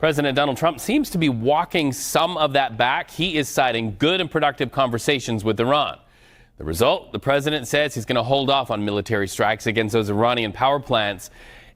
President Donald Trump seems to be walking some of that back. He is citing good and productive conversations with Iran. The result, the president says he's going to hold off on military strikes against those Iranian power plants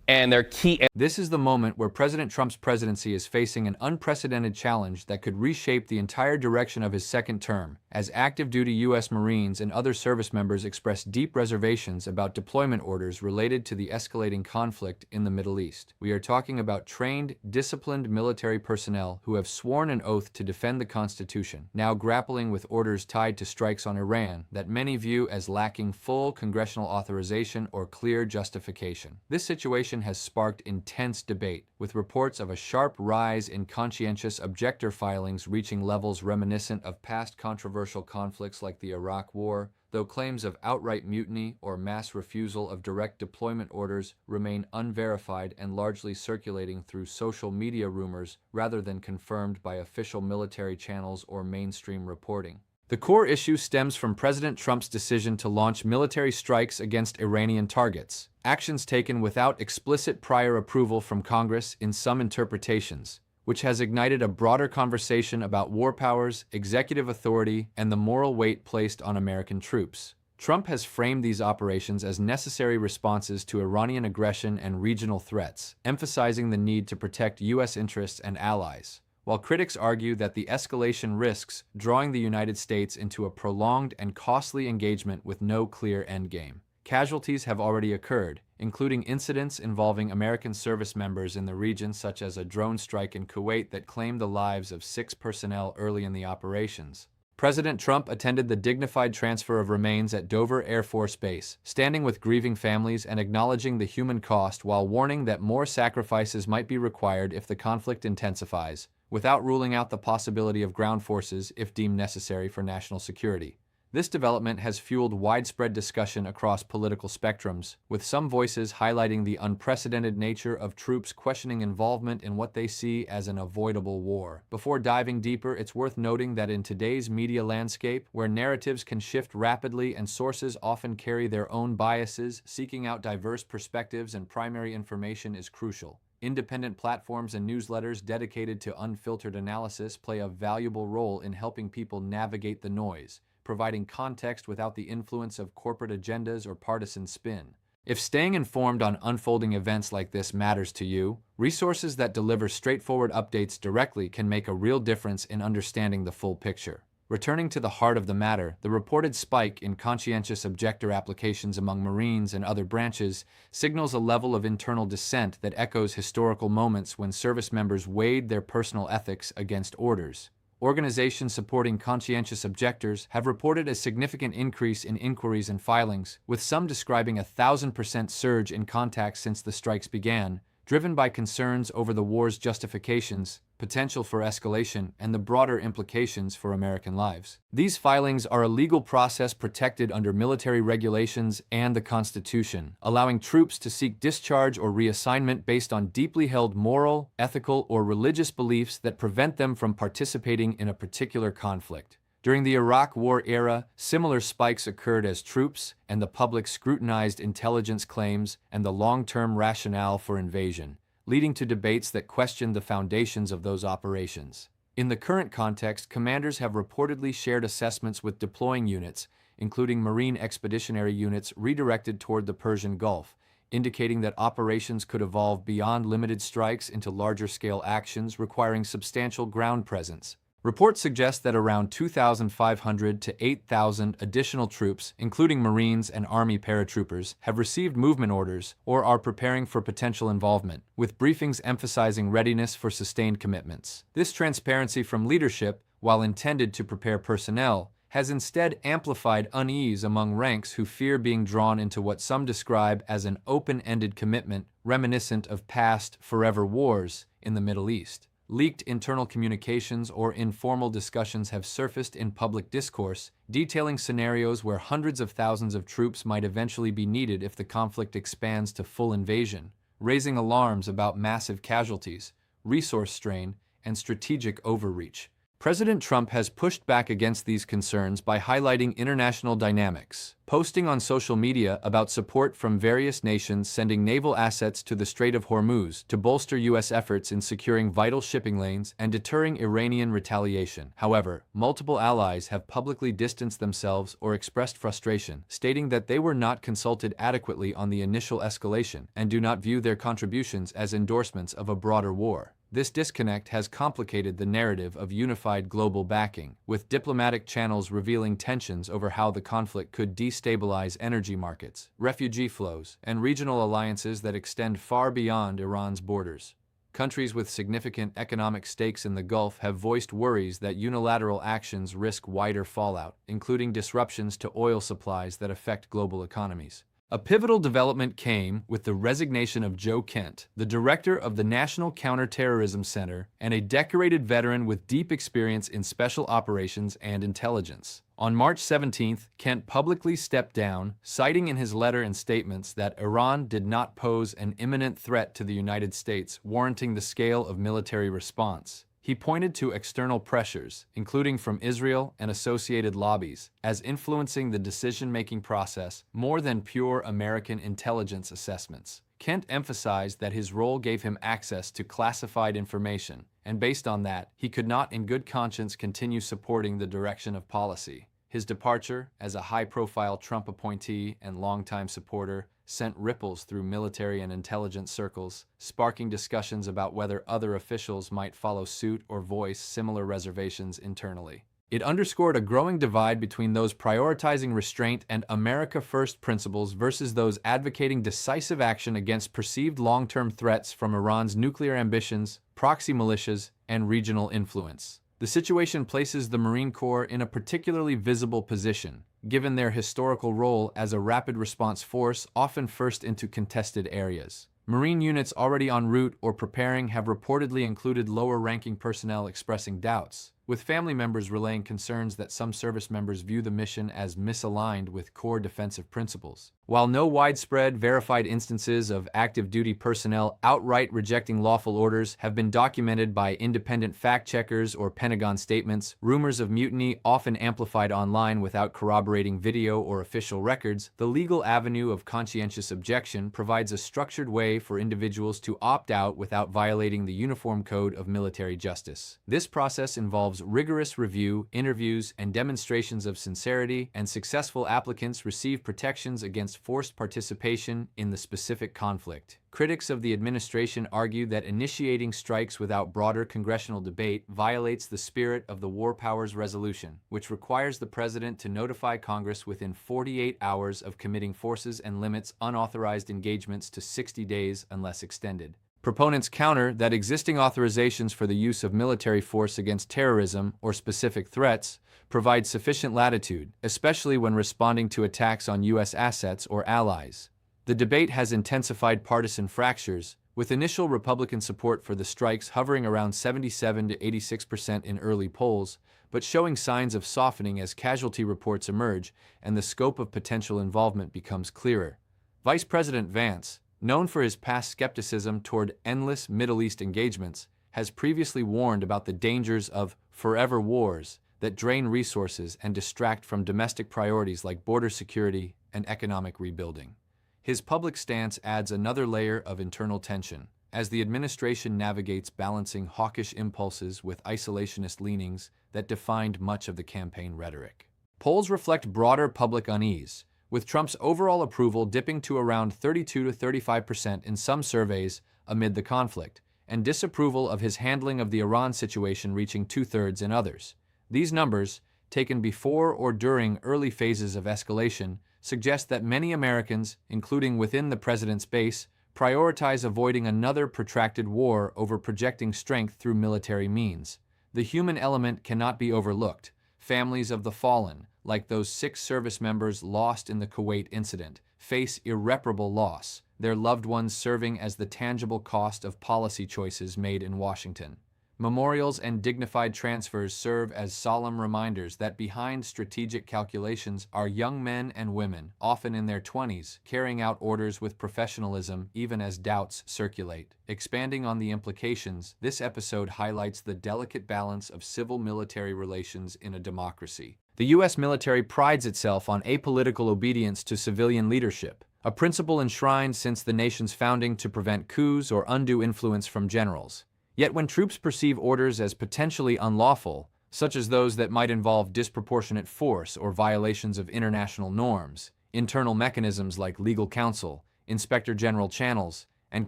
and their key. This is the moment where President Trump's presidency is facing an unprecedented challenge that could reshape the entire direction of his second term, as active duty U.S. Marines and other service members express deep reservations about deployment orders related to the escalating conflict in the Middle East. We are talking about trained, disciplined military personnel who have sworn an oath to defend the Constitution, now grappling with orders tied to strikes on Iran that many view as lacking full congressional authorization or clear justification. This situation has sparked intense debate, with reports of a sharp rise in conscientious objector filings reaching levels reminiscent of past controversial conflicts like the Iraq War, though claims of outright mutiny or mass refusal of direct deployment orders remain unverified and largely circulating through social media rumors rather than confirmed by official military channels or mainstream reporting. The core issue stems from President Trump's decision to launch military strikes against Iranian targets, actions taken without explicit prior approval from Congress in some interpretations, which has ignited a broader conversation about war powers, executive authority, and the moral weight placed on American troops. Trump has framed these operations as necessary responses to Iranian aggression and regional threats, emphasizing the need to protect U.S. interests and allies. While critics argue that the escalation risks drawing the United States into a prolonged and costly engagement with no clear endgame. Casualties have already occurred, including incidents involving American service members in the region, such as a drone strike in Kuwait that claimed the lives of 6 personnel early in the operations. President Trump attended the dignified transfer of remains at Dover Air Force Base, standing with grieving families and acknowledging the human cost while warning that more sacrifices might be required if the conflict intensifies, without ruling out the possibility of ground forces if deemed necessary for national security. This development has fueled widespread discussion across political spectrums, with some voices highlighting the unprecedented nature of troops questioning involvement in what they see as an avoidable war. Before diving deeper, it's worth noting that in today's media landscape, where narratives can shift rapidly and sources often carry their own biases, seeking out diverse perspectives and primary information is crucial. Independent platforms and newsletters dedicated to unfiltered analysis play a valuable role in helping people navigate the noise, providing context without the influence of corporate agendas or partisan spin. If staying informed on unfolding events like this matters to you, resources that deliver straightforward updates directly can make a real difference in understanding the full picture. Returning to the heart of the matter, the reported spike in conscientious objector applications among Marines and other branches signals a level of internal dissent that echoes historical moments when service members weighed their personal ethics against orders. Organizations supporting conscientious objectors have reported a significant increase in inquiries and filings, with some describing a 1,000% surge in contacts since the strikes began, driven by concerns over the war's justifications, potential for escalation, and the broader implications for American lives. These filings are a legal process protected under military regulations and the Constitution, allowing troops to seek discharge or reassignment based on deeply held moral, ethical, or religious beliefs that prevent them from participating in a particular conflict. During the Iraq War era, similar spikes occurred as troops and the public scrutinized intelligence claims and the long-term rationale for invasion, leading to debates that questioned the foundations of those operations. In the current context, commanders have reportedly shared assessments with deploying units, including Marine expeditionary units redirected toward the Persian Gulf, indicating that operations could evolve beyond limited strikes into larger-scale actions requiring substantial ground presence. Reports suggest that around 2,500 to 8,000 additional troops, including Marines and Army paratroopers, have received movement orders or are preparing for potential involvement, with briefings emphasizing readiness for sustained commitments. This transparency from leadership, while intended to prepare personnel, has instead amplified unease among ranks who fear being drawn into what some describe as an open-ended commitment reminiscent of past forever wars in the Middle East. Leaked internal communications or informal discussions have surfaced in public discourse, detailing scenarios where hundreds of thousands of troops might eventually be needed if the conflict expands to full invasion, raising alarms about massive casualties, resource strain, and strategic overreach. President Trump has pushed back against these concerns by highlighting international dynamics, posting on social media about support from various nations sending naval assets to the Strait of Hormuz to bolster U.S. efforts in securing vital shipping lanes and deterring Iranian retaliation. However, multiple allies have publicly distanced themselves or expressed frustration, stating that they were not consulted adequately on the initial escalation and do not view their contributions as endorsements of a broader war. This disconnect has complicated the narrative of unified global backing, with diplomatic channels revealing tensions over how the conflict could destabilize energy markets, refugee flows, and regional alliances that extend far beyond Iran's borders. Countries with significant economic stakes in the Gulf have voiced worries that unilateral actions risk wider fallout, including disruptions to oil supplies that affect global economies. A pivotal development came with the resignation of Joe Kent, the director of the National Counterterrorism Center and a decorated veteran with deep experience in special operations and intelligence. On March 17, Kent publicly stepped down, citing in his letter and statements that Iran did not pose an imminent threat to the United States, warranting the scale of military response. He pointed to external pressures, including from Israel and associated lobbies, as influencing the decision-making process more than pure American intelligence assessments. Kent emphasized that his role gave him access to classified information, and based on that, he could not in good conscience continue supporting the direction of policy. His departure, as a high-profile Trump appointee and longtime supporter, sent ripples through military and intelligence circles, sparking discussions about whether other officials might follow suit or voice similar reservations internally. It underscored a growing divide between those prioritizing restraint and America First principles versus those advocating decisive action against perceived long-term threats from Iran's nuclear ambitions, proxy militias, and regional influence. The situation places the Marine Corps in a particularly visible position, given their historical role as a rapid response force often first into contested areas. Marine units already en route or preparing have reportedly included lower-ranking personnel expressing doubts, with family members relaying concerns that some service members view the mission as misaligned with core defensive principles. While no widespread, verified instances of active duty personnel outright rejecting lawful orders have been documented by independent fact-checkers or Pentagon statements, rumors of mutiny often amplified online without corroborating video or official records, the legal avenue of conscientious objection provides a structured way for individuals to opt out without violating the Uniform Code of Military Justice. This process involves rigorous review, interviews, and demonstrations of sincerity, and successful applicants receive protections against forced participation in the specific conflict. Critics of the administration argue that initiating strikes without broader congressional debate violates the spirit of the War Powers Resolution, which requires the president to notify Congress within 48 hours of committing forces and limits unauthorized engagements to 60 days unless extended. Proponents counter that existing authorizations for the use of military force against terrorism or specific threats provide sufficient latitude, especially when responding to attacks on U.S. assets or allies. The debate has intensified partisan fractures, with initial Republican support for the strikes hovering around 77 to 86% in early polls, but showing signs of softening as casualty reports emerge and the scope of potential involvement becomes clearer. Vice President Vance, known for his past skepticism toward endless Middle East engagements, has previously warned about the dangers of forever wars that drain resources and distract from domestic priorities like border security and economic rebuilding. His public stance adds another layer of internal tension, as the administration navigates balancing hawkish impulses with isolationist leanings that defined much of the campaign rhetoric. Polls reflect broader public unease, with Trump's overall approval dipping to around 32 to 35% in some surveys amid the conflict, and disapproval of his handling of the Iran situation reaching 2/3 in others. These numbers, taken before or during early phases of escalation, suggest that many Americans, including within the president's base, prioritize avoiding another protracted war over projecting strength through military means. The human element cannot be overlooked. Families of the fallen, like those 6 service members lost in the Kuwait incident, face irreparable loss, their loved ones serving as the tangible cost of policy choices made in Washington. Memorials and dignified transfers serve as solemn reminders that behind strategic calculations are young men and women, often in their 20s, carrying out orders with professionalism even as doubts circulate. Expanding on the implications, this episode highlights the delicate balance of civil-military relations in a democracy. The U.S. military prides itself on apolitical obedience to civilian leadership, a principle enshrined since the nation's founding to prevent coups or undue influence from generals. Yet when troops perceive orders as potentially unlawful, such as those that might involve disproportionate force or violations of international norms, internal mechanisms like legal counsel, inspector general channels, and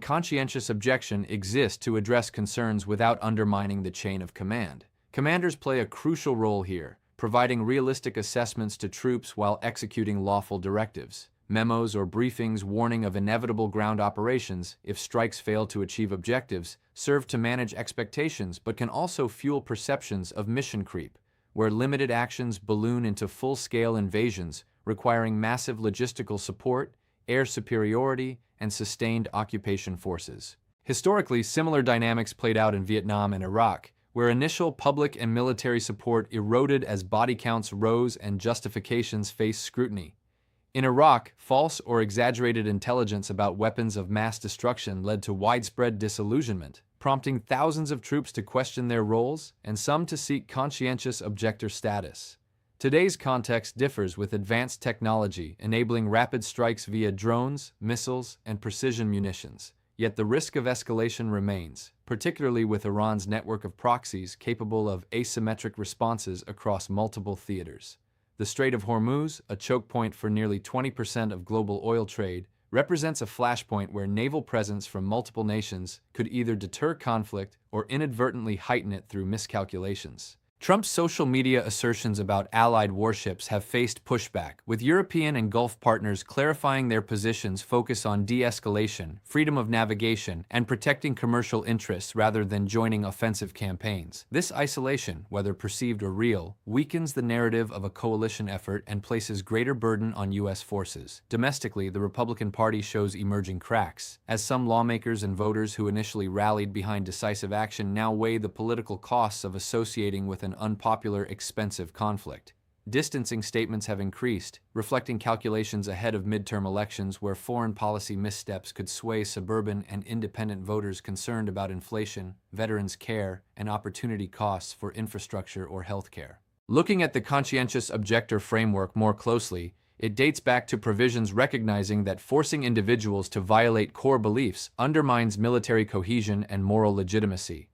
conscientious objection exist to address concerns without undermining the chain of command. Commanders play a crucial role here, providing realistic assessments to troops while executing lawful directives. Memos or briefings warning of inevitable ground operations if strikes fail to achieve objectives serve to manage expectations but can also fuel perceptions of mission creep, where limited actions balloon into full-scale invasions requiring massive logistical support, air superiority, and sustained occupation forces. Historically, similar dynamics played out in Vietnam and Iraq, where initial public and military support eroded as body counts rose and justifications faced scrutiny. In Iraq, false or exaggerated intelligence about weapons of mass destruction led to widespread disillusionment, prompting thousands of troops to question their roles and some to seek conscientious objector status. Today's context differs, with advanced technology enabling rapid strikes via drones, missiles, and precision munitions. Yet the risk of escalation remains, particularly with Iran's network of proxies capable of asymmetric responses across multiple theaters. The Strait of Hormuz, a choke point for nearly 20% of global oil trade, represents a flashpoint where naval presence from multiple nations could either deter conflict or inadvertently heighten it through miscalculations. Trump's social media assertions about allied warships have faced pushback, with European and Gulf partners clarifying their positions focus on de-escalation, freedom of navigation, and protecting commercial interests rather than joining offensive campaigns. This isolation, whether perceived or real, weakens the narrative of a coalition effort and places greater burden on U.S. forces. Domestically, the Republican Party shows emerging cracks, as some lawmakers and voters who initially rallied behind decisive action now weigh the political costs of associating with an unpopular, expensive conflict. Distancing statements have increased, reflecting calculations ahead of midterm elections where foreign policy missteps could sway suburban and independent voters concerned about inflation, veterans' care, and opportunity costs for infrastructure or healthcare. Looking at the conscientious objector framework more closely, it dates back to provisions recognizing that forcing individuals to violate core beliefs undermines military cohesion and moral legitimacy.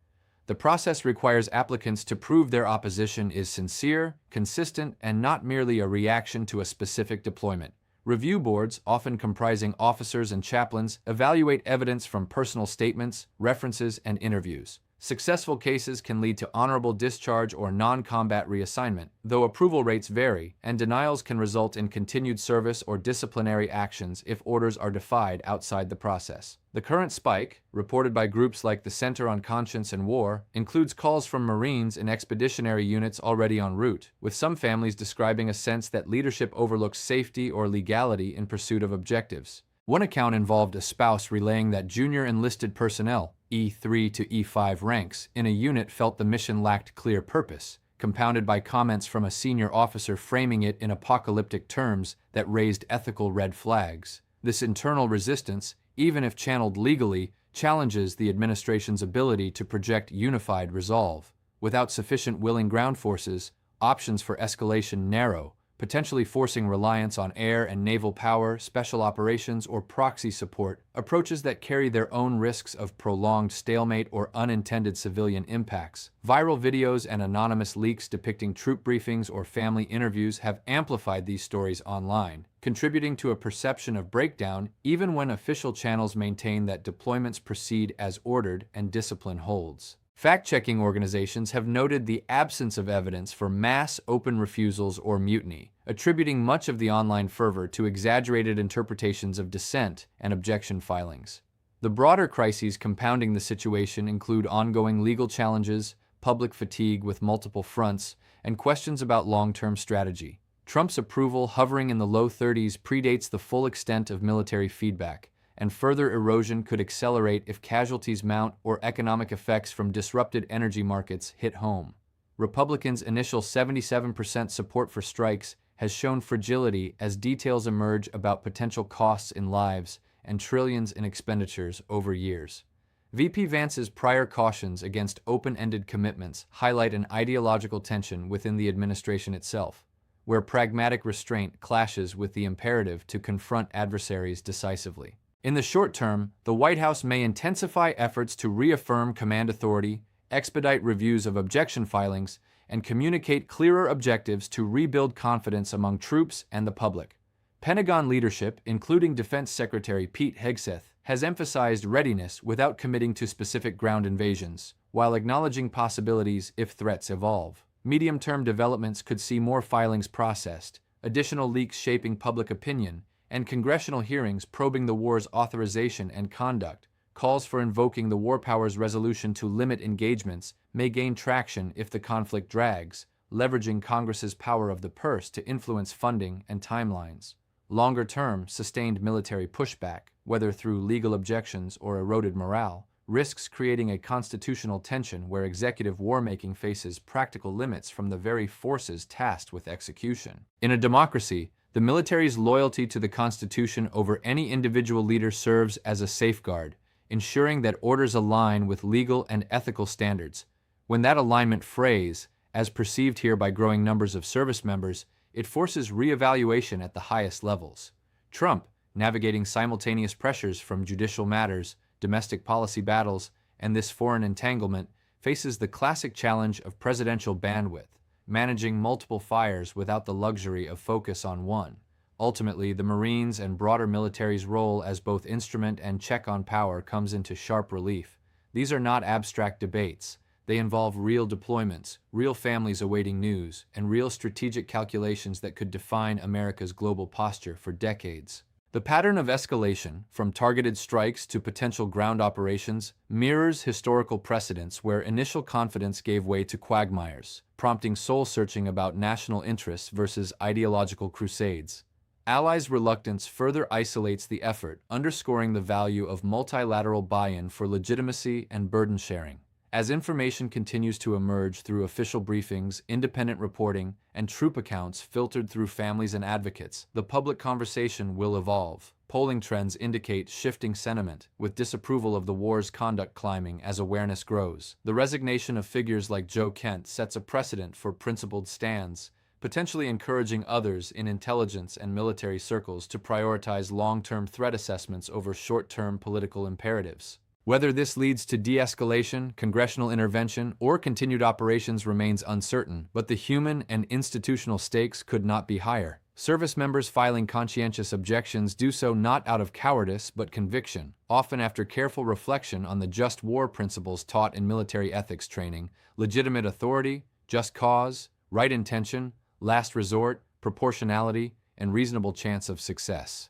The process requires applicants to prove their opposition is sincere, consistent, and not merely a reaction to a specific deployment. Review boards, often comprising officers and chaplains, evaluate evidence from personal statements, references, and interviews. Successful cases can lead to honorable discharge or non-combat reassignment, though approval rates vary, and denials can result in continued service or disciplinary actions if orders are defied outside the process. The current spike, reported by groups like the Center on Conscience and War, includes calls from Marines and expeditionary units already en route, with some families describing a sense that leadership overlooks safety or legality in pursuit of objectives. One account involved a spouse relaying that junior enlisted personnel, E3 to E5 ranks, in a unit felt the mission lacked clear purpose, compounded by comments from a senior officer framing it in apocalyptic terms that raised ethical red flags. This internal resistance, even if channeled legally, challenges the administration's ability to project unified resolve. Without sufficient willing ground forces, options for escalation narrow, potentially forcing reliance on air and naval power, special operations, or proxy support, approaches that carry their own risks of prolonged stalemate or unintended civilian impacts. Viral videos and anonymous leaks depicting troop briefings or family interviews have amplified these stories online, contributing to a perception of breakdown even when official channels maintain that deployments proceed as ordered and discipline holds. Fact-checking organizations have noted the absence of evidence for mass open refusals or mutiny, attributing much of the online fervor to exaggerated interpretations of dissent and objection filings. The broader crises compounding the situation include ongoing legal challenges, public fatigue with multiple fronts, and questions about long-term strategy. Trump's approval hovering in the low 30s predates the full extent of military feedback, and further erosion could accelerate if casualties mount or economic effects from disrupted energy markets hit home. Republicans' initial 77% support for strikes has shown fragility as details emerge about potential costs in lives and trillions in expenditures over years. VP Vance's prior cautions against open-ended commitments highlight an ideological tension within the administration itself, where pragmatic restraint clashes with the imperative to confront adversaries decisively. In the short term, the White House may intensify efforts to reaffirm command authority, expedite reviews of objection filings, and communicate clearer objectives to rebuild confidence among troops and the public. Pentagon leadership, including Defense Secretary Pete Hegseth, has emphasized readiness without committing to specific ground invasions, while acknowledging possibilities if threats evolve. Medium-term developments could see more filings processed, additional leaks shaping public opinion, and congressional hearings probing the war's authorization and conduct. Calls for invoking the war powers resolution to limit engagements may gain traction if the conflict drags, leveraging Congress's power of the purse to influence funding and timelines. Longer-term, sustained military pushback, whether through legal objections or eroded morale, risks creating a constitutional tension where executive war-making faces practical limits from the very forces tasked with execution. In a democracy, the military's loyalty to the Constitution over any individual leader serves as a safeguard, ensuring that orders align with legal and ethical standards. When that alignment frays, as perceived here by growing numbers of service members, it forces reevaluation at the highest levels. Trump, navigating simultaneous pressures from judicial matters, domestic policy battles, and this foreign entanglement, faces the classic challenge of presidential bandwidth, managing multiple fires without the luxury of focus on one. Ultimately, the Marines and broader military's role as both instrument and check on power comes into sharp relief. These are not abstract debates. They involve real deployments, real families awaiting news, and real strategic calculations that could define America's global posture for decades. The pattern of escalation, from targeted strikes to potential ground operations, mirrors historical precedents where initial confidence gave way to quagmires, prompting soul-searching about national interests versus ideological crusades. Allies' reluctance further isolates the effort, underscoring the value of multilateral buy-in for legitimacy and burden sharing. As information continues to emerge through official briefings, independent reporting, and troop accounts filtered through families and advocates, the public conversation will evolve. Polling trends indicate shifting sentiment, with disapproval of the war's conduct climbing as awareness grows. The resignation of figures like Joe Kent sets a precedent for principled stands, potentially encouraging others in intelligence and military circles to prioritize long-term threat assessments over short-term political imperatives. Whether this leads to de-escalation, congressional intervention, or continued operations remains uncertain, but the human and institutional stakes could not be higher. Service members filing conscientious objections do so not out of cowardice but conviction, often after careful reflection on the just war principles taught in military ethics training: legitimate authority, just cause, right intention, last resort, proportionality, and reasonable chance of success.